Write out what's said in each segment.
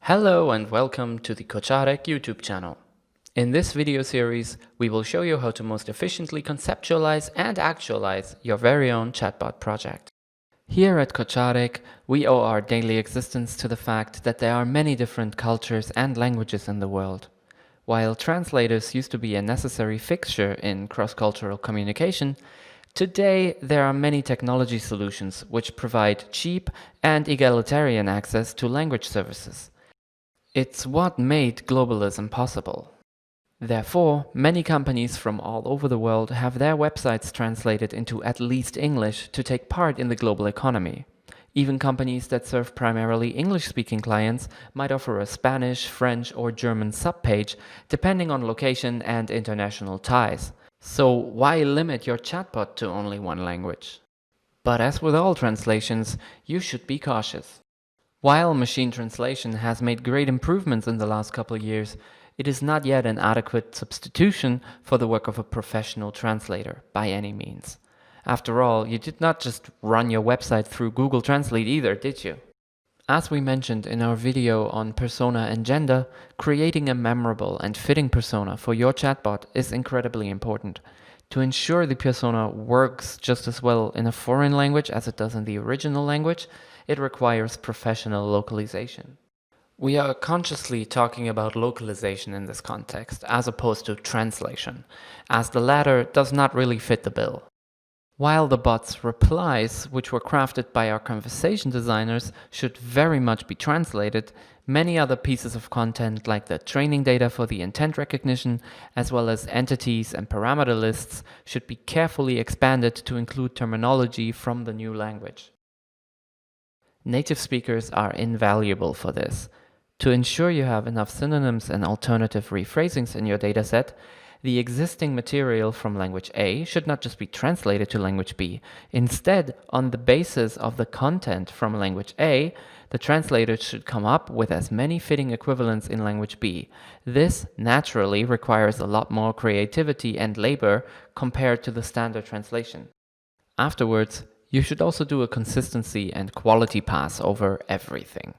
Hello and welcome to the Kocarek YouTube channel. In this video series, we will show you how to most efficiently conceptualize and actualize your very own chatbot project. Here at Kocarek, we owe our daily existence to the fact that there are many different cultures and languages in the world. While translators used to be a necessary fixture in cross-cultural communication, today there are many technology solutions which provide cheap and egalitarian access to language services. It's what made globalism possible. Therefore, many companies from all over the world have their websites translated into at least English to take part in the global economy. Even companies that serve primarily English-speaking clients might offer a Spanish, French, or German subpage, depending on location and international ties. So why limit your chatbot to only one language? But as with all translations, you should be cautious. While machine translation has made great improvements in the last couple of years, it is not yet an adequate substitution for the work of a professional translator, by any means. After all, you did not just run your website through Google Translate either, did you? As we mentioned in our video on persona and gender, creating a memorable and fitting persona for your chatbot is incredibly important. To ensure the persona works just as well in a foreign language as it does in the original language, it requires professional localization. We are consciously talking about localization in this context, as opposed to translation, as the latter does not really fit the bill. While the bot's replies, which were crafted by our conversation designers, should very much be translated, many other pieces of content like the training data for the intent recognition, as well as entities and parameter lists, should be carefully expanded to include terminology from the new language. Native speakers are invaluable for this. To ensure you have enough synonyms and alternative rephrasings in your dataset, the existing material from language A should not just be translated to language B. Instead, on the basis of the content from language A, the translator should come up with as many fitting equivalents in language B. This naturally requires a lot more creativity and labor compared to the standard translation. Afterwards, you should also do a consistency and quality pass over everything.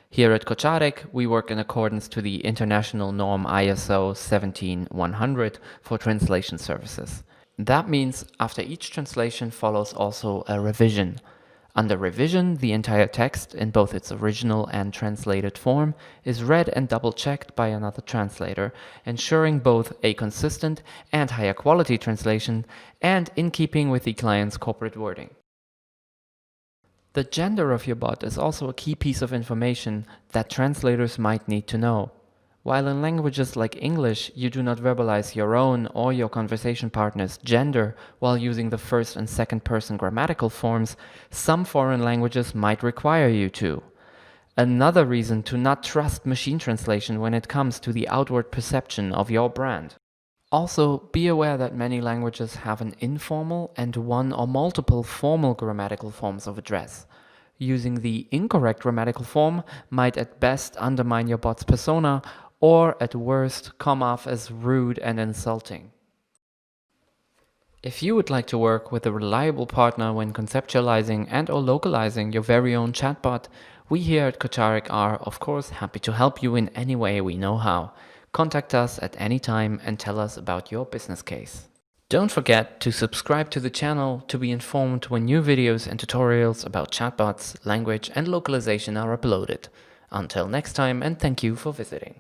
Here at Kocarek, we work in accordance to the international norm ISO 17100 for translation services. That means after each translation follows also a revision. Under revision, the entire text, in both its original and translated form, is read and double-checked by another translator, ensuring both a consistent and higher quality translation and in keeping with the client's corporate wording. The gender of your bot is also a key piece of information that translators might need to know. While in languages like English, you do not verbalize your own or your conversation partner's gender while using the first and second person grammatical forms, some foreign languages might require you to. Another reason to not trust machine translation when it comes to the outward perception of your brand. Also, be aware that many languages have an informal and one or multiple formal grammatical forms of address. Using the incorrect grammatical form might at best undermine your bot's persona, or at worst come off as rude and insulting. If you would like to work with a reliable partner when conceptualizing and/or localizing your very own chatbot, we here at Kocarek are, of course, happy to help you in any way we know how. Contact us at any time and tell us about your business case. Don't forget to subscribe to the channel to be informed when new videos and tutorials about chatbots, language and localization are uploaded. Until next time, and thank you for visiting.